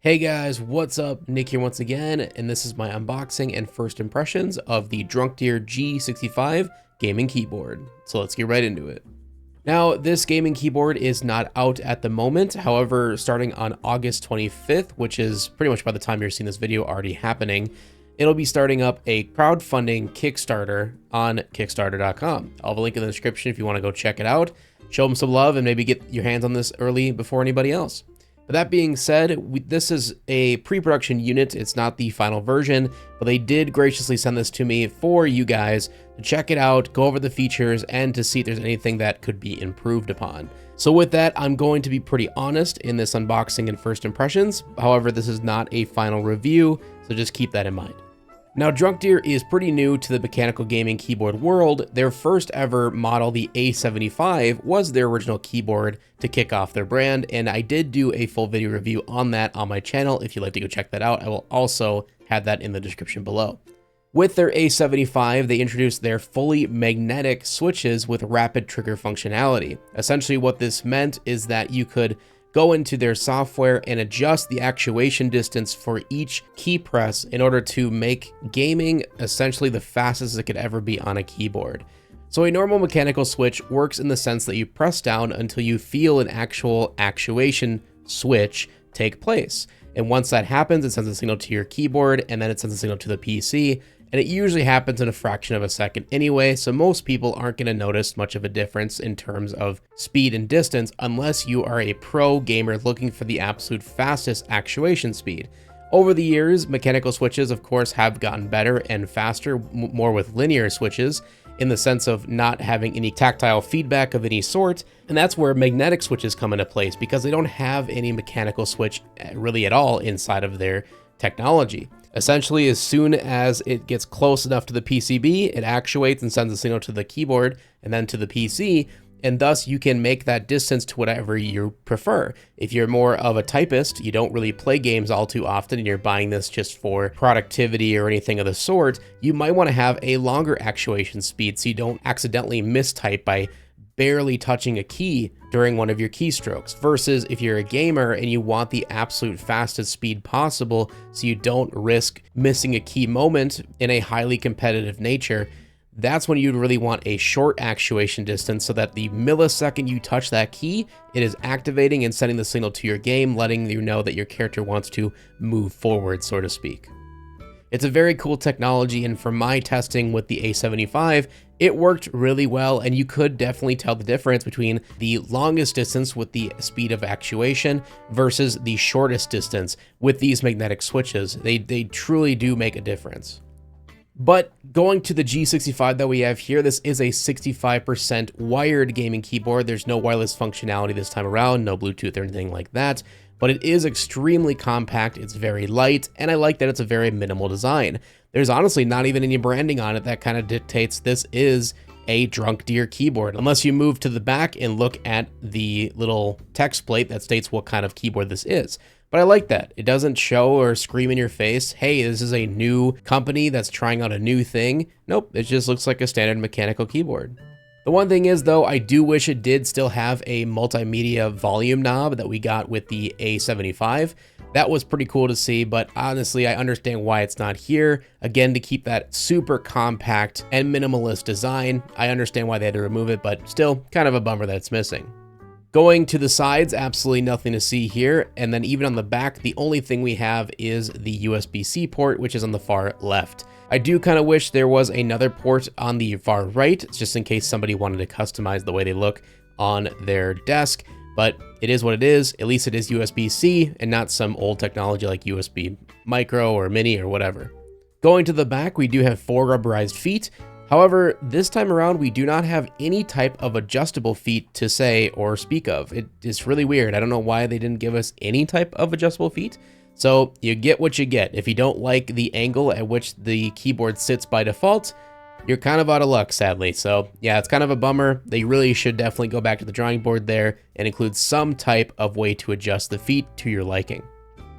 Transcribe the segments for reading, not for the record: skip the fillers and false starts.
Hey guys, what's up? Nick here once again, and this is my unboxing and first impressions of the DrunkDeer G65 gaming keyboard. So let's get right into it. Now, this gaming keyboard is not out at the moment. However, starting on August 25th, which is pretty much by the time you're seeing this video already happening, it'll be starting up a crowdfunding Kickstarter on Kickstarter.com. I'll have a link in the description if you want to go check it out, show them some love, and maybe get your hands on this early before anybody else. But that being said, this is a pre-production unit. It's not the final version, but they did graciously send this to me for you guys to check it out, go over the features, and to see if there's anything that could be improved upon. So with that, I'm going to be pretty honest in this unboxing and first impressions. However, this is not a final review, so just keep that in mind. Now, DrunkDeer is pretty new to the mechanical gaming keyboard world. Their first ever model, the A75, was their original keyboard to kick off their brand, and I did do a full video review on that on my channel. If you'd like to go check that out, I will also have that in the description below. With their A75, they introduced their fully magnetic switches with rapid trigger functionality. Essentially, what this meant is that you could go into their software and adjust the actuation distance for each key press in order to make gaming essentially the fastest it could ever be on a keyboard. So a normal mechanical switch works in the sense that you press down until you feel an actual actuation switch take place. And once that happens, it sends a signal to your keyboard, and then it sends a signal to the PC. And it usually happens in a fraction of a second anyway, so most people aren't going to notice much of a difference in terms of speed and distance unless you are a pro gamer looking for the absolute fastest actuation speed. Over the years, mechanical switches, of course, have gotten better and faster, more with linear switches, in the sense of not having any tactile feedback of any sort, and that's where magnetic switches come into place because they don't have any mechanical switch really at all inside of their technology. Essentially, as soon as it gets close enough to the PCB, it actuates and sends a signal to the keyboard and then to the PC, and thus you can make that distance to whatever you prefer. If you're more of a typist, you don't really play games all too often, and you're buying this just for productivity or anything of the sort, you might want to have a longer actuation speed so you don't accidentally mistype by barely touching a key during one of your keystrokes, versus if you're a gamer and you want the absolute fastest speed possible so you don't risk missing a key moment in a highly competitive nature, that's when you'd really want a short actuation distance so that the millisecond you touch that key, it is activating and sending the signal to your game, letting you know that your character wants to move forward, so to speak. It's a very cool technology, and from my testing with the A75, it worked really well, and you could definitely tell the difference between the longest distance with the speed of actuation versus the shortest distance with these magnetic switches. They truly do make a difference. But going to the G65 that we have here, this is a 65% wired gaming keyboard. There's no wireless functionality this time around, no Bluetooth or anything like that. But it is extremely compact, it's very light, and I like that it's a very minimal design. There's honestly not even any branding on it that kind of dictates this is a DrunkDeer keyboard, unless you move to the back and look at the little text plate that states what kind of keyboard this is. But I like that. It doesn't show or scream in your face, hey, this is a new company that's trying out a new thing. Nope, it just looks like a standard mechanical keyboard. The one thing is, though, I do wish it did still have a multimedia volume knob that we got with the A75. That was pretty cool to see, but honestly, I understand why it's not here. Again, to keep that super compact and minimalist design, I understand why they had to remove it, but still kind of a bummer that it's missing. Going to the sides, absolutely nothing to see here. And then even on the back, the only thing we have is the USB-C port, which is on the far left. I do kind of wish there was another port on the far right, just in case somebody wanted to customize the way they look on their desk, but it is what it is. At least it is USB-C and not some old technology like USB micro or mini or whatever. Going to the back, we do have 4 rubberized feet. However, this time around, we do not have any type of adjustable feet to say or speak of. It is really weird. I don't know why they didn't give us any type of adjustable feet. So you get what you get. If you don't like the angle at which the keyboard sits by default, you're kind of out of luck, sadly. So yeah, it's kind of a bummer. They really should definitely go back to the drawing board there and include some type of way to adjust the feet to your liking.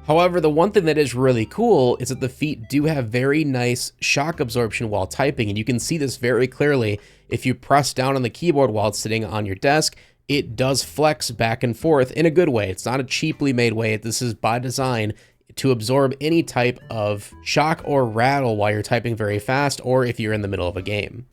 However, the one thing that is really cool is that the feet do have very nice shock absorption while typing, and you can see this very clearly. If you press down on the keyboard while it's sitting on your desk, it does flex back and forth in a good way. It's not a cheaply made way. This is by design to absorb any type of shock or rattle while you're typing very fast or if you're in the middle of a game.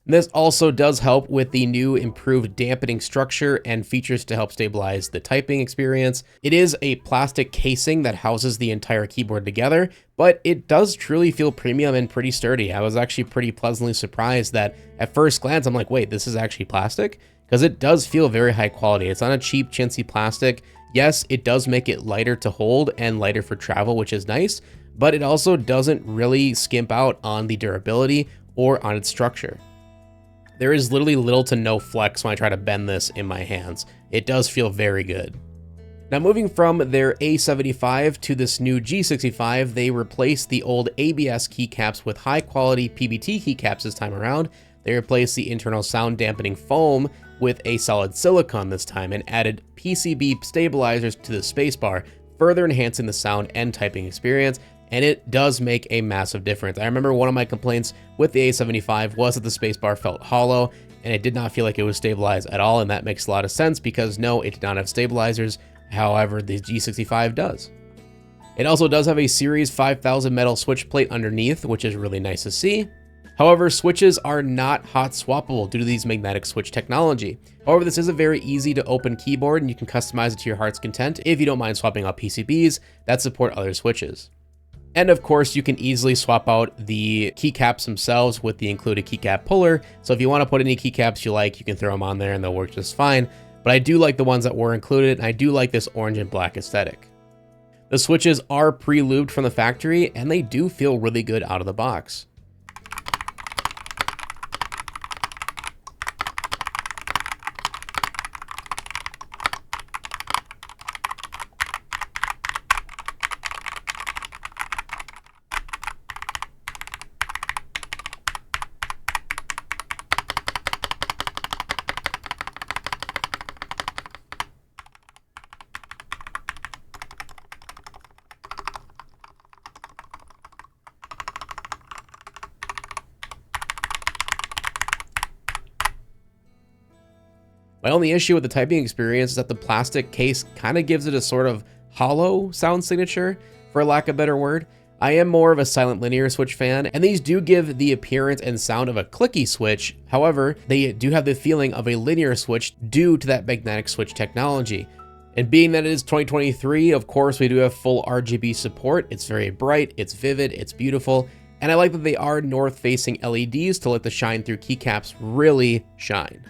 This also does help with the new improved dampening structure and features to help stabilize the typing experience. It is a plastic casing that houses the entire keyboard together, but it does truly feel premium and pretty sturdy. I was actually pretty pleasantly surprised that at first glance, I'm like, wait, this is actually plastic? Because it does feel very high quality. It's not a cheap, chintzy plastic. Yes, it does make it lighter to hold and lighter for travel, which is nice, but it also doesn't really skimp out on the durability or on its structure. There is literally little to no flex when I try to bend this in my hands. It does feel very good. Now moving from their A75 to this new G65, they replaced the old ABS keycaps with high quality PBT keycaps this time around. They replaced the internal sound dampening foam with a solid silicone this time and added PCB stabilizers to the spacebar, further enhancing the sound and typing experience. And it does make a massive difference. I remember one of my complaints with the A75 was that the spacebar felt hollow and it did not feel like it was stabilized at all, and that makes a lot of sense because no, it did not have stabilizers, however the G65 does. It also does have a Series 5000 metal switch plate underneath, which is really nice to see. However, switches are not hot swappable due to these magnetic switch technology. However, this is a very easy to open keyboard and you can customize it to your heart's content if you don't mind swapping out PCBs that support other switches. And of course, you can easily swap out the keycaps themselves with the included keycap puller. So if you want to put any keycaps you like, you can throw them on there and they'll work just fine. But I do like the ones that were included, and I do like this orange and black aesthetic. The switches are pre-lubed from the factory and they do feel really good out of the box. My only issue with the typing experience is that the plastic case kind of gives it a sort of hollow sound signature, for lack of a better word. I am more of a silent linear switch fan, and these do give the appearance and sound of a clicky switch. However, they do have the feeling of a linear switch due to that magnetic switch technology. And being that it is 2023, of course, we do have full RGB support. It's very bright, it's vivid, it's beautiful, and I like that they are north-facing LEDs to let the shine-through keycaps really shine.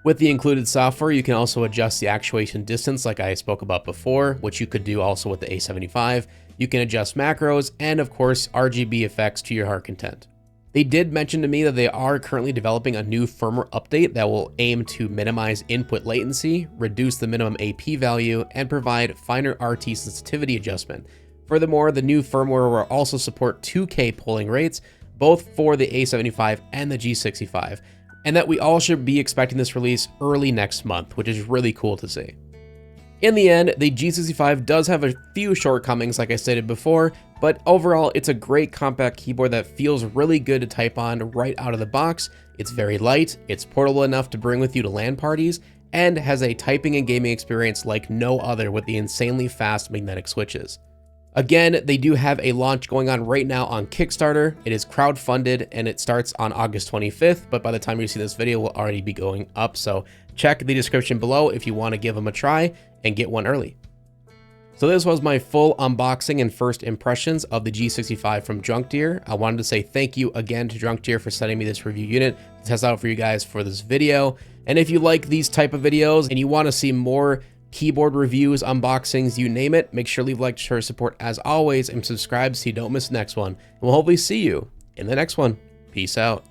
With the included software, you can also adjust the actuation distance like I spoke about before, which you could do also with the A75. You can adjust macros and of course RGB effects to your heart content. They did mention to me that they are currently developing a new firmware update that will aim to minimize input latency, reduce the minimum AP value, and provide finer RT sensitivity adjustment. Furthermore, the new firmware will also support 2K polling rates, both for the A75 and the G65. And that we all should be expecting this release early next month, which is really cool to see. In the end, the G65 does have a few shortcomings like I stated before, but overall it's a great compact keyboard that feels really good to type on right out of the box. It's very light, it's portable enough to bring with you to LAN parties, and has a typing and gaming experience like no other with the insanely fast magnetic switches. Again, they do have a launch going on right now on Kickstarter. It is crowdfunded and it starts on August 25th, but by the time you see this video, it will already be going up. So check the description below if you want to give them a try and get one early. So this was my full unboxing and first impressions of the G65 from DrunkDeer. I wanted to say thank you again to DrunkDeer for sending me this review unit to test out for you guys for this video. And if you like these type of videos and you want to see more keyboard reviews, unboxings, you name it, make sure to leave a like to show your support as always and subscribe so you don't miss the next one. And we'll hopefully see you in the next one. Peace out.